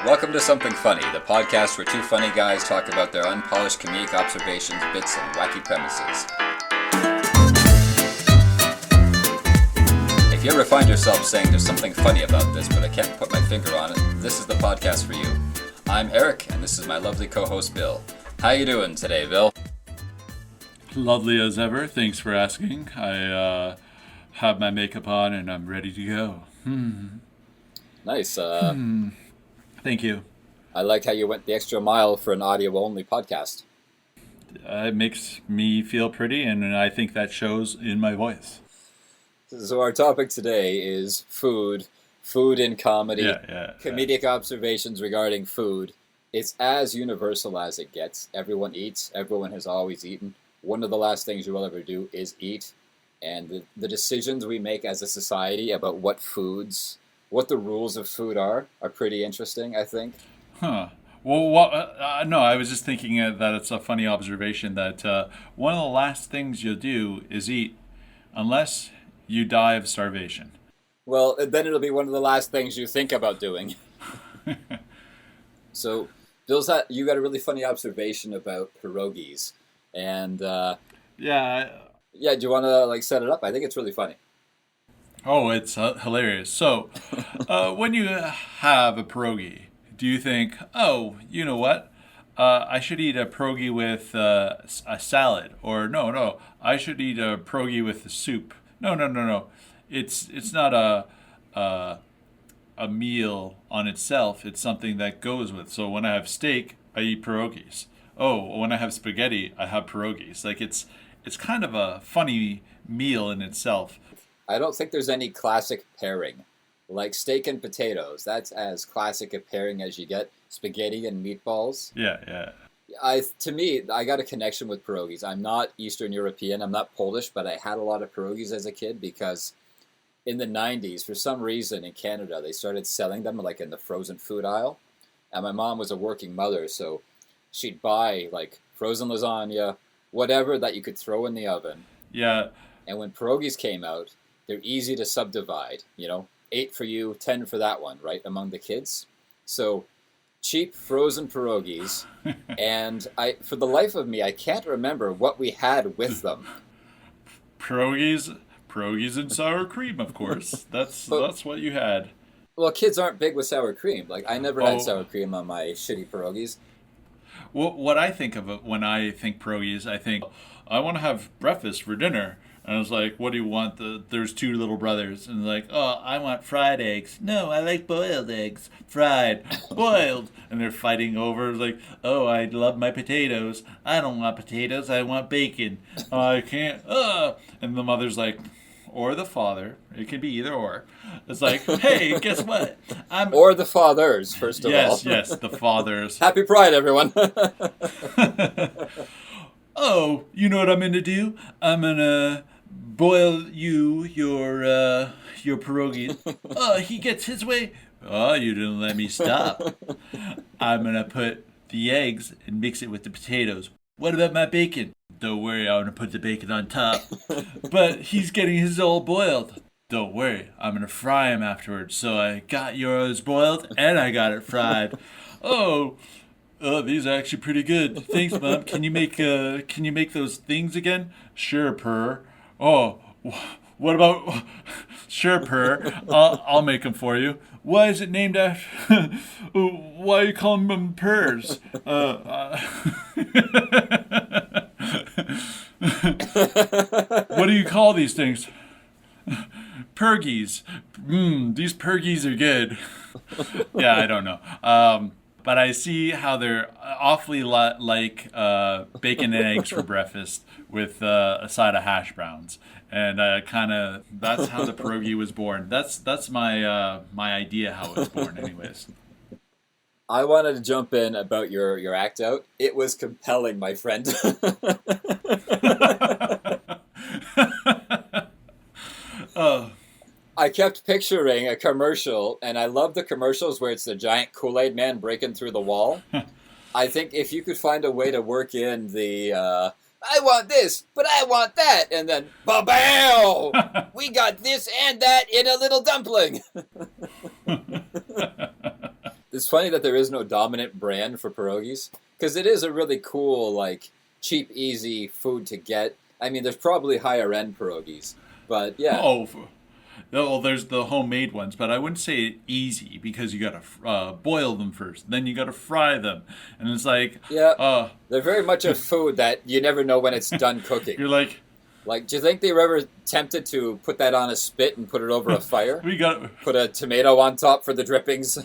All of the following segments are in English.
Welcome to Something Funny, the podcast where two funny guys talk about their unpolished comedic observations, bits, and wacky premises. If you ever find yourself saying there's something funny about this, but I can't put my finger on it, this is the podcast for you. I'm Eric, and this is my lovely co-host Bill. How you doing today, Bill? Lovely as ever. Thanks for asking. I have my makeup on and I'm ready to go. Nice. Thank you. I like how you went the extra mile for an audio-only podcast. It makes me feel pretty, and I think that shows in my voice. So our topic today is food in comedy, comedic observations regarding food. It's as universal as it gets. Everyone eats. Everyone has always eaten. One of the last things you will ever do is eat. And the decisions we make as a society about what the rules of food are pretty interesting, I think. Huh. Well, no, I was just thinking that it's a funny observation that one of the last things you'll do is eat, unless you die of starvation. Well, then it'll be one of the last things you think about doing. So, you got a really funny observation about pierogies. And, Yeah, do you want to, set it up? I think it's really funny. Oh, it's hilarious. So, when you have a pierogi, do you think, oh, you know what? I should eat a pierogi with a salad. Or, no, I should eat a pierogi with a soup. No. It's not a meal on itself. It's something that goes with. So when I have steak, I eat pierogies. Oh, when I have spaghetti, I have pierogies. It's kind of a funny meal in itself. I don't think there's any classic pairing. Like steak and potatoes, that's as classic a pairing as you get. Spaghetti and meatballs. Yeah. To me, I got a connection with pierogies. I'm not Eastern European, I'm not Polish, but I had a lot of pierogies as a kid because in the 90s, for some reason in Canada, they started selling them like in the frozen food aisle. And my mom was a working mother, so she'd buy like frozen lasagna, whatever that you could throw in the oven. Yeah. And when pierogies came out, they're easy to subdivide, 8 for you, 10 for that one, right, among the kids. So cheap frozen pierogies, and for the life of me, I can't remember what we had with them. Pierogies and sour cream, of course. That's what you had. Well, kids aren't big with sour cream. Like, I never had sour cream on my shitty pierogies. Well, what I think of it when I think pierogies, I think, I want to have breakfast for dinner. And I was like, what do you want? There's two little brothers. And they're like, oh, I want fried eggs. No, I like boiled eggs. Fried. Boiled. And they're fighting over, like, oh, I love my potatoes. I don't want potatoes. I want bacon. I can't. And the mother's like, or the father. It could be either or. It's like, hey, guess what? Or the fathers, first of all. Yes, the fathers. Happy Pride, everyone. Oh, you know what I'm going to do? I'm going to boil your pierogi. Oh, he gets his way. Oh, you didn't let me stop. I'm going to put the eggs and mix it with the potatoes. What about my bacon? Don't worry, I'm going to put the bacon on top. But he's getting his all boiled. Don't worry, I'm going to fry him afterwards. So I got yours boiled and I got it fried. Oh, these are actually pretty good. Thanks, Mom. Can you make those things again? Sure, Purr. Oh, what about... Sure, Purr. I'll make them for you. Why is it named after... Why are you calling them Purrs? What do you call these things? Perogies. These Perogies are good. Yeah, I don't know. But I see how they're awfully like bacon and eggs for breakfast with a side of hash browns. And that's how the pierogi was born. That's my idea how it was born anyways. I wanted to jump in about your act out. It was compelling, my friend. I kept picturing a commercial, and I love the commercials where it's the giant Kool-Aid man breaking through the wall. I think if you could find a way to work in the, I want this, but I want that, and then, ba-bow! We got this and that in a little dumpling. It's funny that there is no dominant brand for pierogies, because it is a really cool, like, cheap, easy food to get. I mean, there's probably higher-end pierogies, but yeah. Well, there's the homemade ones, but I wouldn't say easy because you got to boil them first, then you got to fry them, and it's like, yeah, they're very much a food that you never know when it's done cooking. You're like, do you think they were ever tempted to put that on a spit and put it over a fire? Put a tomato on top for the drippings.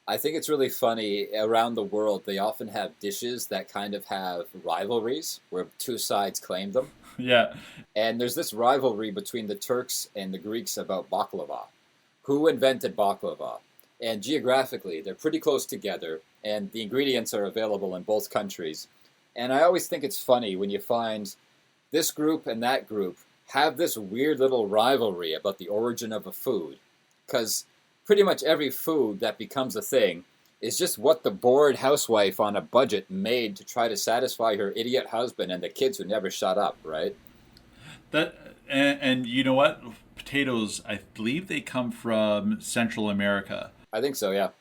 I think it's really funny, around the world, they often have dishes that kind of have rivalries, where two sides claim them. Yeah. And there's this rivalry between the Turks and the Greeks about baklava. Who invented baklava? And geographically, they're pretty close together, and the ingredients are available in both countries. And I always think it's funny when you find this group and that group have this weird little rivalry about the origin of a food. Because pretty much every food that becomes a thing is just what the bored housewife on a budget made to try to satisfy her idiot husband and the kids who never shut up, right? And you know what? Potatoes, I believe they come from Central America. I think so, yeah.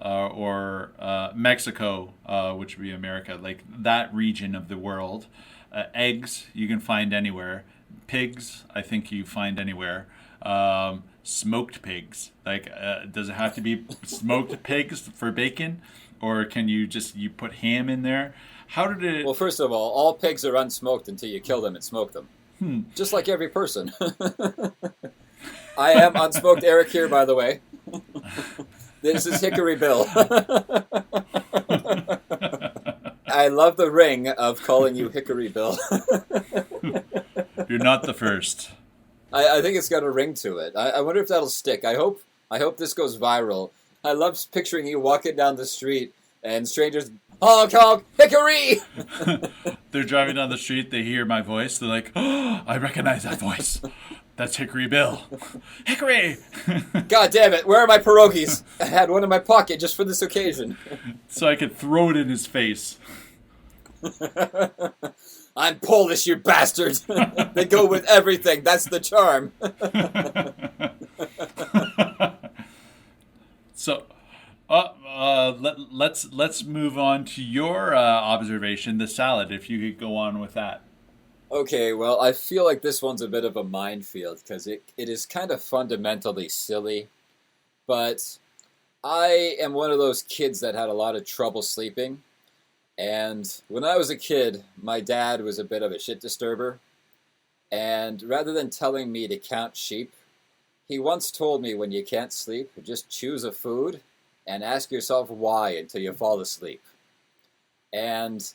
Or Mexico, which would be America, like that region of the world. Eggs, you can find anywhere. Pigs, I think you find anywhere. Smoked pigs, like does it have to be smoked pigs for bacon, or can you put ham in there? How did it? Well, first of all pigs are unsmoked until you kill them and smoke them. Just like every person. I am unsmoked Eric here, by the way. This is Hickory Bill. I love the ring of calling you Hickory Bill. You're not the first. I think it's got a ring to it. I wonder if that'll stick. I hope this goes viral. I love picturing you walking down the street and strangers, honk, honk, Hickory! They're driving down the street, they hear my voice, they're like, oh, I recognize that voice. That's Hickory Bill. Hickory! God damn it, where are my pierogies? I had one in my pocket just for this occasion. So I could throw it in his face. I'm Polish, you bastard! They go with everything, that's the charm. So, let's move on to your observation, the salad, if you could go on with that. Okay, well, I feel like this one's a bit of a minefield, because it is kind of fundamentally silly, but I am one of those kids that had a lot of trouble sleeping. And when I was a kid, my dad was a bit of a shit disturber. And rather than telling me to count sheep, he once told me when you can't sleep, just choose a food and ask yourself why until you fall asleep. And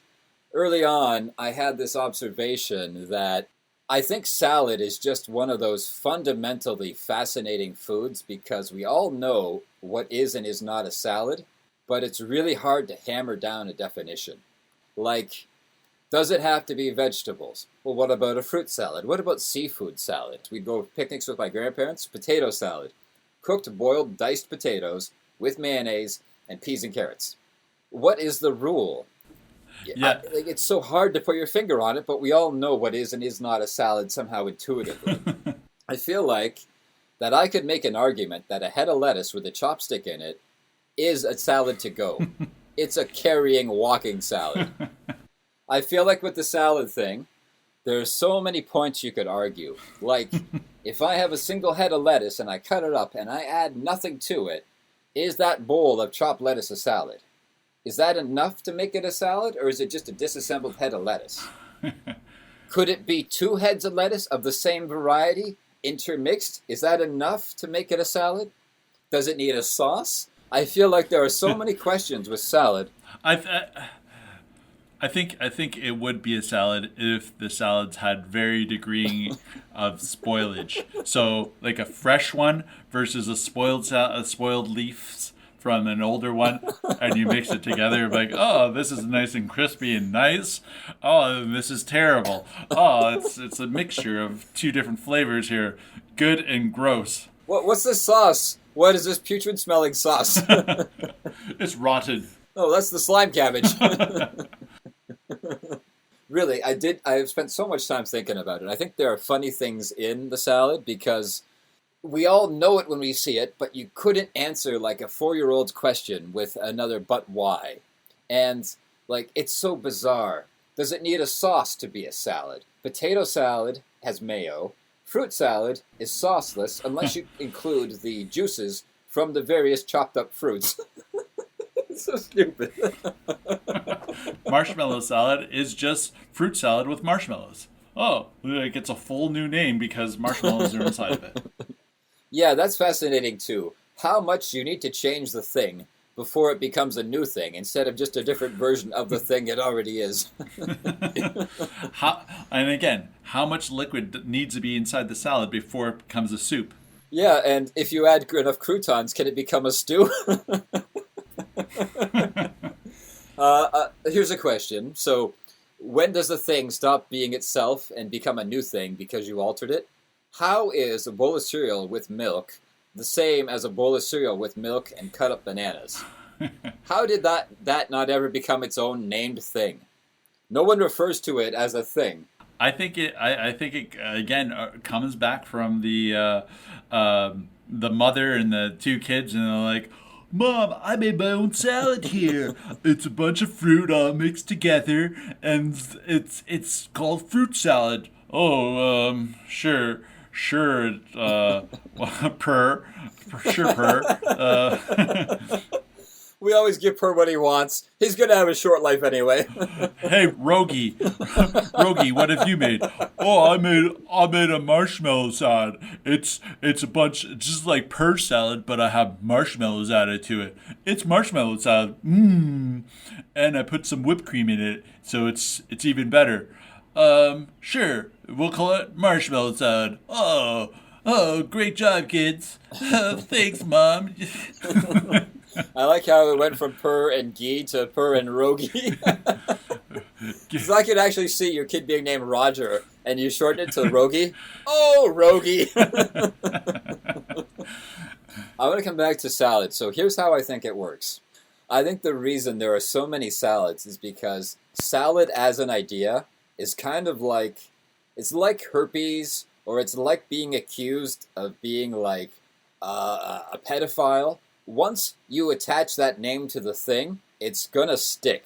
early on, I had this observation that I think salad is just one of those fundamentally fascinating foods because we all know what is and is not a salad. But it's really hard to hammer down a definition. Like, does it have to be vegetables? Well, what about a fruit salad? What about seafood salad? We'd go picnics with my grandparents. Potato salad. Cooked, boiled, diced potatoes with mayonnaise and peas and carrots. What is the rule? Yeah. It's so hard to put your finger on it, but we all know what is and is not a salad somehow intuitively. I feel like that I could make an argument that a head of lettuce with a chopstick in it is a salad to go. It's a carrying, walking salad. I feel like with the salad thing, there's so many points you could argue. Like, if I have a single head of lettuce and I cut it up and I add nothing to it, is that bowl of chopped lettuce a salad? Is that enough to make it a salad, or is it just a disassembled head of lettuce? Could it be two heads of lettuce of the same variety, intermixed? Is that enough to make it a salad? Does it need a sauce? I feel like there are so many questions with salad. I think it would be a salad if the salads had very degree of spoilage. So like a fresh one versus a spoiled leaves from an older one, and you mix it together. Like, oh, this is nice and crispy and nice. Oh, this is terrible. Oh, it's a mixture of two different flavors here, good and gross. What's this sauce? What is this putrid-smelling sauce? It's rotted. Oh, that's the slime cabbage. Really, I have spent so much time thinking about it. I think there are funny things in the salad because we all know it when we see it, but you couldn't answer like a 4-year-old's question with another "but why?" And like it's so bizarre. Does it need a sauce to be a salad? Potato salad has mayo. Fruit salad is sauceless unless you include the juices from the various chopped up fruits. It's so stupid. Marshmallow salad is just fruit salad with marshmallows. Oh, it gets a full new name because marshmallows are inside of it. Yeah, that's fascinating too. How much you need to change the thing before it becomes a new thing instead of just a different version of the thing it already is. And again, how much liquid needs to be inside the salad before it becomes a soup? Yeah, and if you add enough croutons, can it become a stew? Here's a question. So, when does a thing stop being itself and become a new thing because you altered it? How is a bowl of cereal with milk the same as a bowl of cereal with milk and cut up bananas? How did that not ever become its own named thing? No one refers to it as a thing. I think it again comes back from the mother and the two kids, and they're like, "Mom, I made my own salad here. It's a bunch of fruit all mixed together, and it's called fruit salad." Oh, sure, per, sure, per. We always give Per what he wants. He's gonna have a short life anyway. Hey, Rogie, what have you made? Oh, I made a marshmallow salad. It's a bunch, just like Per salad, but I have marshmallows added to it. It's marshmallow salad. And I put some whipped cream in it, so it's even better. Sure, we'll call it marshmallow salad. Oh, great job, kids. Thanks, Mom. I like how it went from Per and Guy to Per and Rogie. So I could actually see your kid being named Roger, and you shorten it to Rogie. Oh, Rogie! I want to come back to salad. So here's how I think it works. I think the reason there are so many salads is because salad as an idea is kind of like, it's like herpes, or it's like being accused of being like a pedophile. Once you attach that name to the thing, it's gonna stick.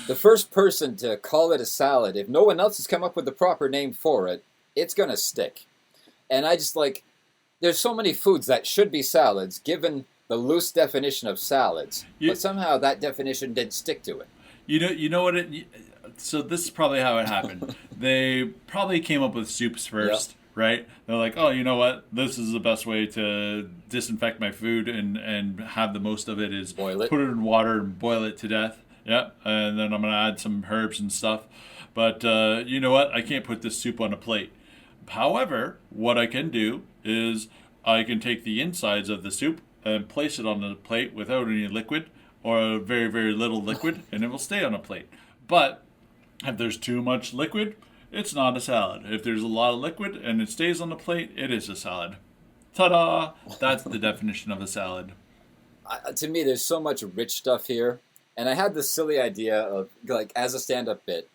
The first person to call it a salad, if no one else has come up with the proper name for it, it's gonna stick. And I just like, there's so many foods that should be salads, given the loose definition of salads, but somehow that definition didn't stick to it. You know what it. So this is probably how it happened. They probably came up with soups first. Yep. Right? They're like, oh, you know what? This is the best way to disinfect my food and have the most of it is boil it. Put it in water and boil it to death. Yeah. And then I'm going to add some herbs and stuff. But you know what? I can't put this soup on a plate. However, what I can do is I can take the insides of the soup and place it on the plate without any liquid or very, very little liquid, and it will stay on a plate. But if there's too much liquid, it's not a salad. If there's a lot of liquid and it stays on the plate, it is a salad. Ta-da! That's the definition of a salad. To me, there's so much rich stuff here. And I had this silly idea of, like, as a stand-up bit,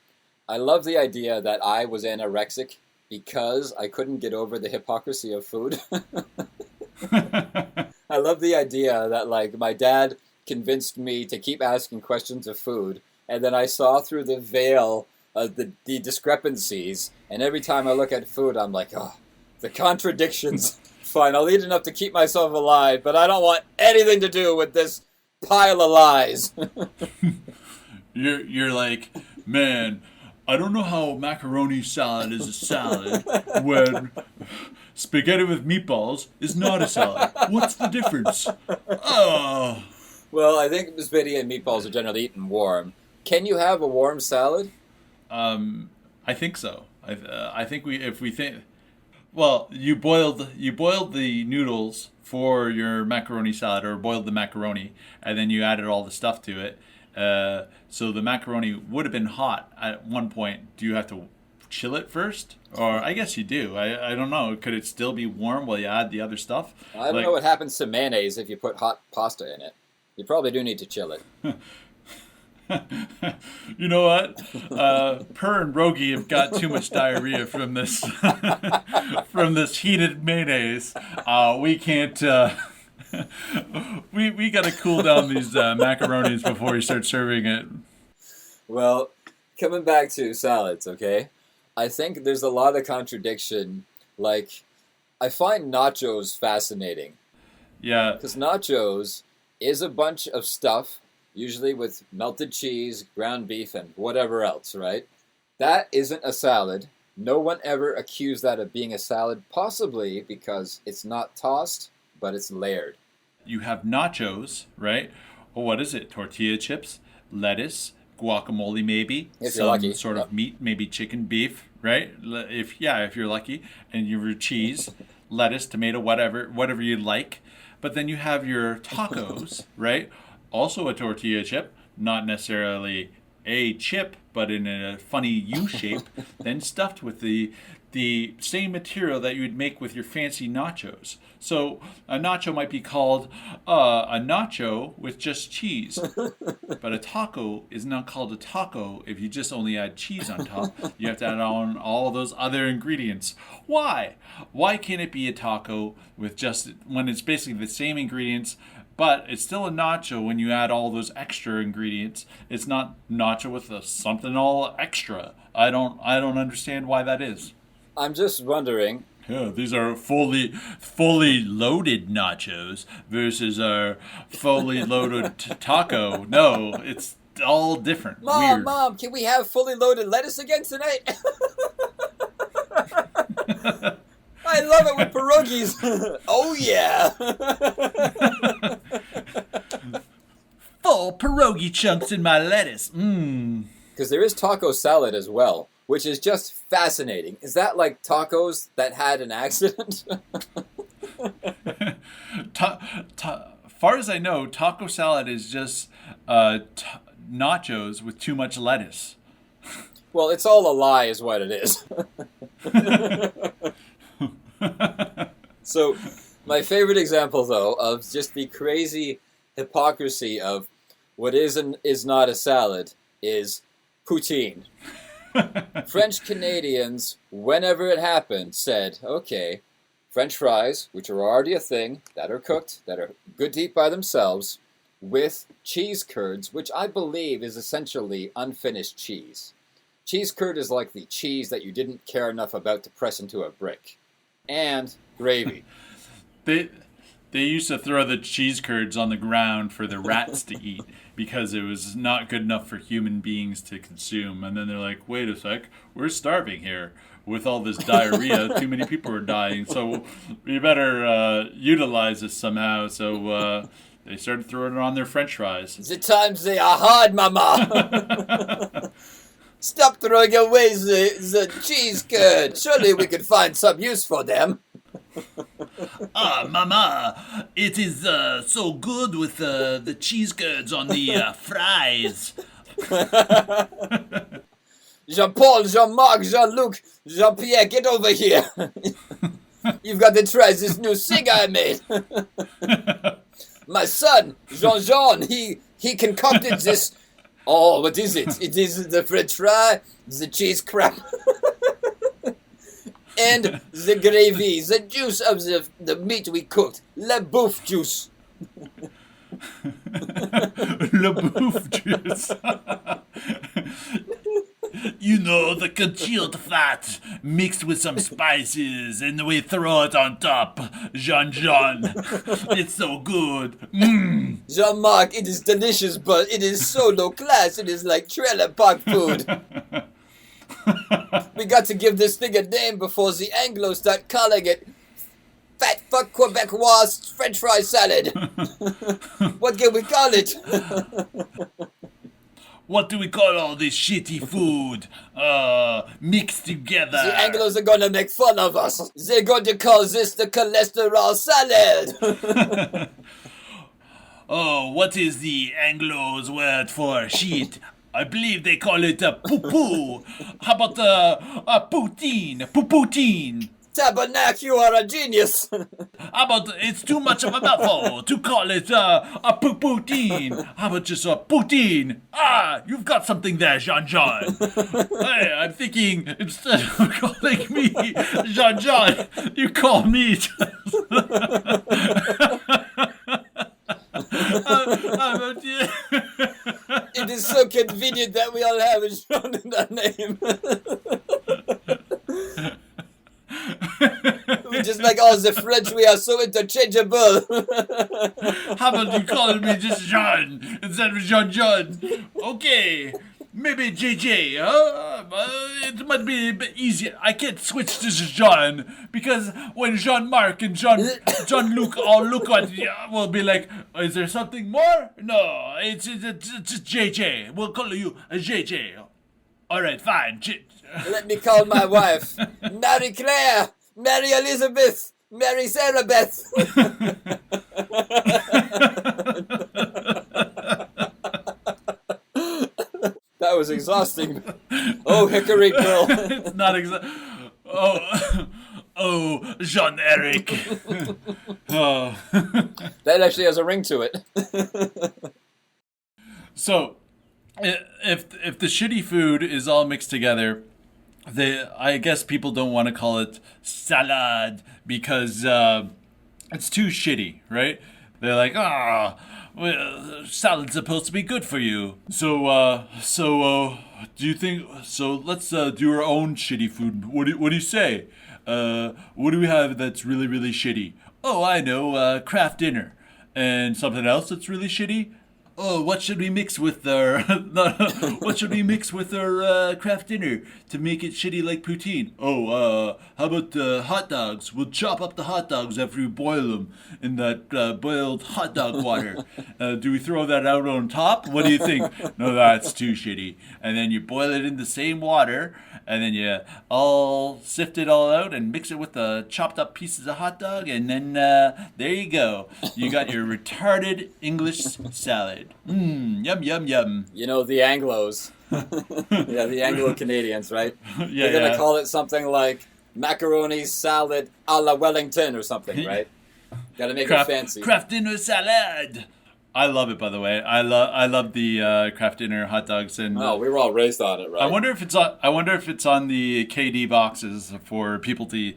I love the idea that I was anorexic because I couldn't get over the hypocrisy of food. I love the idea that, like, my dad convinced me to keep asking questions of food, and then I saw through the veil the discrepancies, and every time I look at food, I'm like, oh, the contradictions. Fine, I'll eat enough to keep myself alive, but I don't want anything to do with this pile of lies. You're like, man, I don't know how macaroni salad is a salad when spaghetti with meatballs is not a salad. What's the difference? Oh. Well, I think spaghetti and meatballs are generally eaten warm. Can you have a warm salad? I think so. I think if we think, well, you boiled the noodles for your macaroni salad, or boiled the macaroni, and then you added all the stuff to it. So the macaroni would have been hot at one point. Do you have to chill it first? Or I guess you do. I don't know. Could it still be warm while you add the other stuff? I don't know what happens to mayonnaise if you put hot pasta in it. You probably do need to chill it. You know what? Per and Rogie have got too much diarrhea from this from this heated mayonnaise. We can't. We gotta cool down these macaronis before we start serving it. Well, coming back to salads, okay? I think there's a lot of contradiction. Like, I find nachos fascinating. Yeah. Because nachos is a bunch of stuff, usually with melted cheese, ground beef, and whatever else, right? That isn't a salad. No one ever accused that of being a salad, possibly because it's not tossed, but it's layered. You have nachos, right? Well, what is it? Tortilla chips, lettuce, guacamole, maybe If some you're lucky. sort of meat, maybe chicken, beef, right? If you're lucky, and your cheese, lettuce, tomato, whatever you like. But then you have your tacos, right? Also a tortilla chip, not necessarily a chip, but in a funny U shape, then stuffed with the same material that you would make with your fancy nachos. So a nacho might be called a nacho with just cheese. But a taco is not called a taco if you just only add cheese on top. You have to add on all those other ingredients. Why? Why can't it be a taco with just, when it's basically the same ingredients, but it's still a nacho when you add all those extra ingredients? It's not nacho with something all extra. I don't understand why that is. I'm just wondering. Yeah, these are fully loaded nachos versus our fully loaded taco. No, it's all different. Weird. Mom, can we have fully loaded lettuce again tonight? I love it with pierogies. Oh, yeah. Full pierogi chunks in my lettuce. Mmm. Because there is taco salad as well, which is just fascinating. Is that like tacos that had an accident? Far as I know, taco salad is just nachos with too much lettuce. Well, it's all a lie is what it is. So, my favorite example, though, of just the crazy hypocrisy of what is and is not a salad is poutine. French Canadians, whenever it happened, said, okay, French fries, which are already a thing, that are cooked, that are good to eat by themselves, with cheese curds, which I believe is essentially unfinished cheese. Cheese curd is like the cheese that you didn't care enough about to press into a brick. And gravy. They used to throw the cheese curds on the ground for the rats to eat because it was not good enough for human beings to consume. And then they're like, wait a sec, we're starving here. With all this diarrhea, too many people are dying, so we better utilize this somehow. So they started throwing it on their French fries. The times they are hard, Mama. Stop throwing away the cheese curd. Surely we could find some use for them. Mama, it is so good with the cheese curds on the fries. Jean-Paul, Jean-Marc, Jean-Luc, Jean-Pierre, get over here. You've got to try this new thing I made. My son, Jean-Jean, he concocted this. Oh, what is it? It is the French fry, the cheese crab, and the gravy, the juice of the meat we cooked, la bouffe juice. La bouffe juice. You know, the congealed fat mixed with some spices and we throw it on top. Jean-Jean. It's so good. Mm. Jean-Marc, it is delicious, but it is so low class. It is like trailer park food. We got to give this thing a name before the Anglos start calling it Fat Fuck Quebecois French fry salad. What can we call it? What do we call all this shitty food mixed together? The Anglos are gonna make fun of us. They're going to call this the cholesterol salad. Oh, what is the Anglo's word for shit? I believe they call it a poo-poo. How about a poutine? Poutine. Tabernacle, you are a genius. How about it's too much of a mouthful to call it a poutine? How about just a poutine? Ah, you've got something there, Jean-Jean. Hey, I'm thinking instead of calling me Jean-Jean, you call me. It is so convenient that we all have Jean in our name. We just like all the French, we are so interchangeable. How about you calling me just Jean instead of Jean-Jean? Okay, maybe JJ, huh? It might be a bit easier. I can't switch to Jean because when Jean-Marc and Jean-Luc all look at you, we'll be like, is there something more? No, it's just JJ. We'll call you a JJ. All right, fine. Let me call my wife. Mary Claire, Mary Elizabeth, Mary Sarah Beth. That was exhausting. Oh, Hickory Bill. It's not Oh, Jean-Eric. Oh. That actually has a ring to it. So, if the shitty food is all mixed together, I guess people don't want to call it salad because it's too shitty, right? They're like, well, salad's supposed to be good for you. So do you think? So let's do our own shitty food. What do you say? What do we have that's really really shitty? Oh, I know, craft dinner, and something else that's really shitty. Oh, what should we mix with our craft dinner to make it shitty like poutine? Oh, how about hot dogs? We'll chop up the hot dogs after we boil them in that boiled hot dog water. Do we throw that out on top? What do you think? No, that's too shitty. And then you boil it in the same water, and then you all sift it all out and mix it with the chopped up pieces of hot dog, and then there you go. You got your retarded English salad. Yum, yum, yum. You know, the Anglos. Yeah, the Anglo-Canadians, right? Yeah, They're going to call it something like macaroni salad a la Wellington or something, right? Got to make it fancy. Kraft dinner salad. I love it, by the way. I love the Kraft dinner hot dogs, and we were all raised on it, right? I wonder if it's on the KD boxes for people to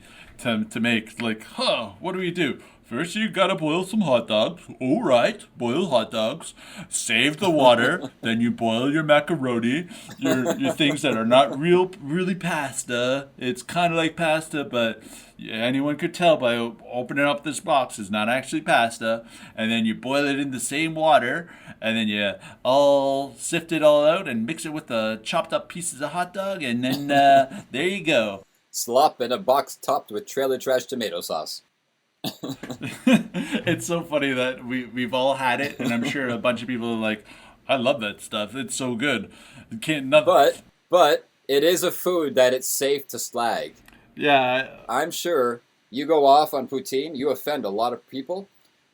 make. Like, what do we do? First, you gotta boil some hot dogs. All right, boil hot dogs. Save the water. Then you boil your macaroni. Your things that are not really pasta. It's kind of like pasta, but anyone could tell by opening up this box it's not actually pasta. And then you boil it in the same water. And then you all sift it all out and mix it with the chopped up pieces of hot dog. And then there you go. Slop in a box topped with trailer trash tomato sauce. It's so funny that we've all had it, and I'm sure a bunch of people are like, I love that stuff. It's so good. But it is a food that it's safe to slag. Yeah. I'm sure you go off on poutine, you offend a lot of people.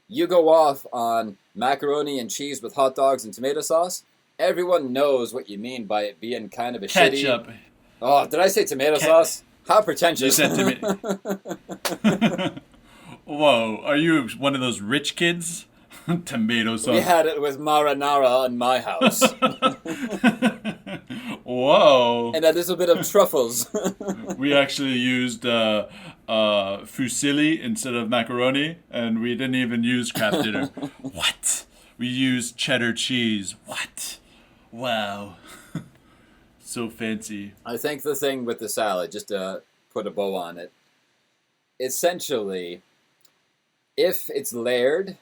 You go off on macaroni and cheese with hot dogs and tomato sauce. Everyone knows what you mean by it being kind of a ketchup. Shitty... Oh, did I say tomato sauce? How pretentious. You said tomato. Whoa, are you one of those rich kids? Tomato sauce. We had it with marinara in my house. Whoa. And a little bit of truffles. We actually used fusilli instead of macaroni, and we didn't even use Kraft dinner. What? We used cheddar cheese. What? Wow. So fancy. I think the thing with the salad, just to put a bow on it, essentially, if it's layered,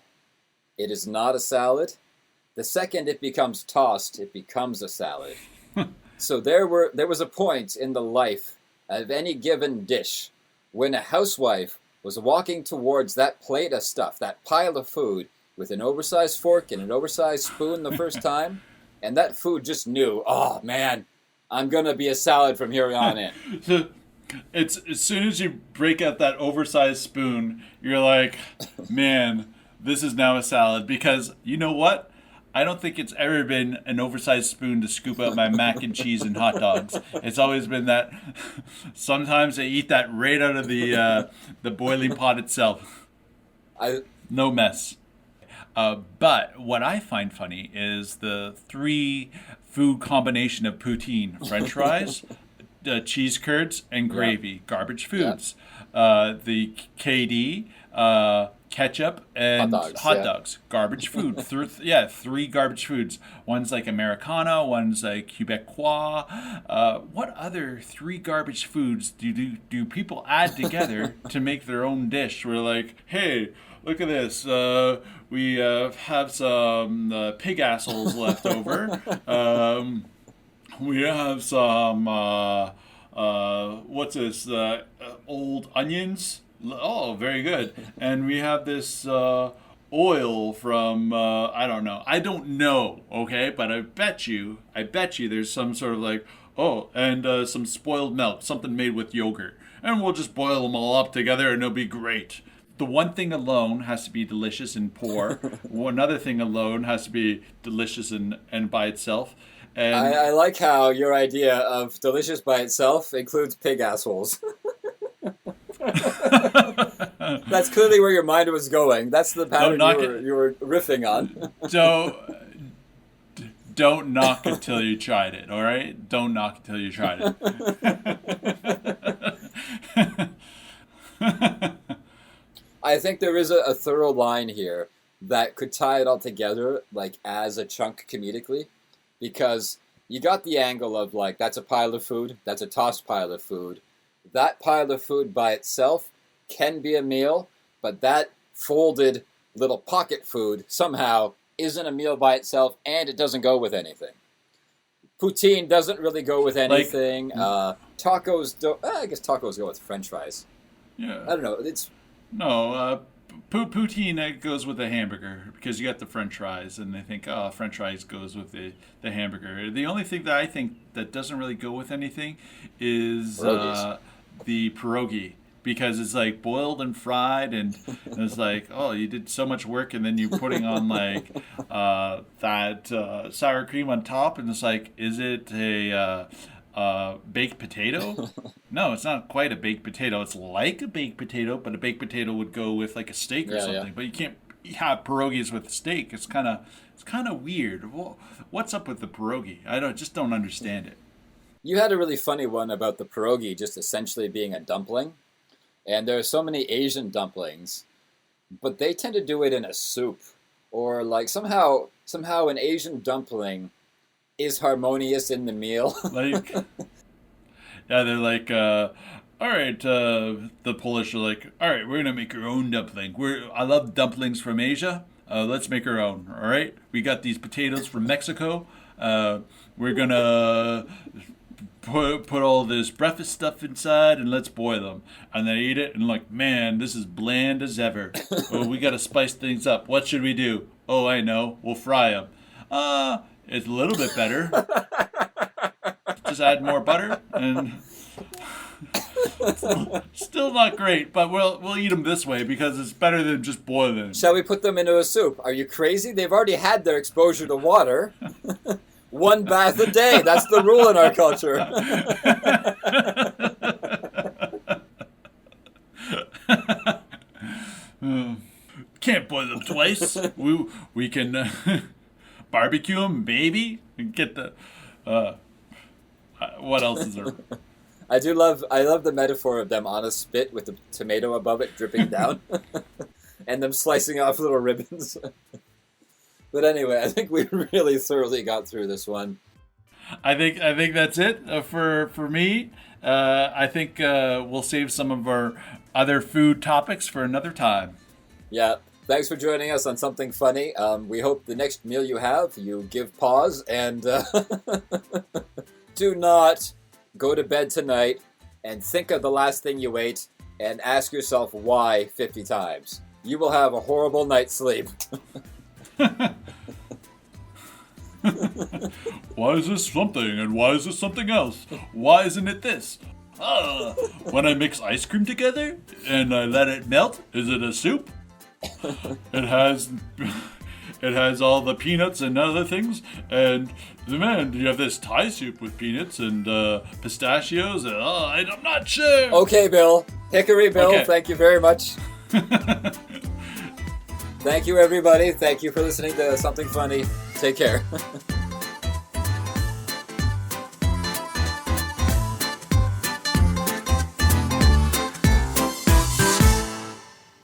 it is not a salad. The second it becomes tossed, it becomes a salad. So there was a point in the life of any given dish when a housewife was walking towards that plate of stuff, that pile of food, with an oversized fork and an oversized spoon the first time, and that food just knew, oh man, I'm going to be a salad from here on in. So it's as soon as you break out that oversized spoon, you're like, man, this is now a salad. Because you know what? I don't think it's ever been an oversized spoon to scoop out my mac and cheese and hot dogs. It's always been that sometimes I eat that right out of the boiling pot itself. No mess. But what I find funny is the 3 food combination of poutine: French fries, cheese curds, and gravy. Garbage foods. The KD, ketchup, and hot dogs. Garbage food. 3 garbage foods. One's like Americano, one's like Quebecois. What other 3 garbage foods do people add together to make their own dish? We're like, hey, look at this. We have some pig assholes left over. We have some, what's this? Old onions. Oh, very good. And we have this oil from, I don't know, okay? But I bet you there's some sort of like, and some spoiled milk, something made with yogurt. And we'll just boil them all up together and it'll be great. The one thing alone has to be delicious and poor. Another thing alone has to be delicious and by itself. And I like how your idea of delicious by itself includes pig assholes. That's clearly where your mind was going. That's the pattern you were riffing on. Don't knock it till you tried it, all right? Don't knock it till you tried it. I think there is a thorough line here that could tie it all together, like as a chunk comedically, because you got the angle of like, that's a pile of food, that's a tossed pile of food. That pile of food by itself can be a meal, but that folded little pocket food somehow isn't a meal by itself, and it doesn't go with anything. Poutine doesn't really go with anything. Tacos don't. I guess tacos go with French fries. Yeah. I don't know. Poutine goes with a hamburger because you got the French fries, and they think, French fries goes with the hamburger. The only thing that I think that doesn't really go with anything is the pierogi, because it's like boiled and fried, and it's like, you did so much work, and then you're putting on like that sour cream on top, and it's like, is it a baked potato? No, it's not quite a baked potato. It's like a baked potato, but a baked potato would go with like a steak or something. Yeah. But you can't have pierogies with steak. It's kind of weird. Well, what's up with the pierogi? I just don't understand it. You had a really funny one about the pierogi just essentially being a dumpling, and there are so many Asian dumplings, but they tend to do it in a soup, or like somehow an Asian dumpling is harmonious in the meal. They're like, all right, the Polish are like, all right, we're going to make our own dumpling. I love dumplings from Asia. Let's make our own, all right? We got these potatoes from Mexico. We're going to put all this breakfast stuff inside, and let's boil them. And they eat it, and like, man, this is bland as ever. We got to spice things up. What should we do? Oh, I know. We'll fry them. It's a little bit better. Just add more butter, and still not great, but we'll eat them this way because it's better than just boiling them. Shall we put them into a soup? Are you crazy? They've already had their exposure to water. 1 bath a day. That's the rule in our culture. Can't boil them twice. We can barbecue them, baby, and get the. What else is there? I love the metaphor of them on a spit with the tomato above it dripping down, and them slicing off little ribbons. But anyway, I think we really thoroughly got through this one. I think that's it for me. I think we'll save some of our other food topics for another time. Yeah. Thanks for joining us on Something Funny. We hope the next meal you have, you give pause and do not go to bed tonight and think of the last thing you ate and ask yourself why 50 times. You will have a horrible night's sleep. Why is this something and why is this something else? Why isn't it this? When I mix ice cream together and I let it melt, is it a soup? It It has all the peanuts and other things. And man, you have this Thai soup with peanuts and pistachios. And, I'm not sure. Okay, Bill. Hickory Bill, Thank you very much. Thank you, everybody. Thank you for listening to Something Funny. Take care.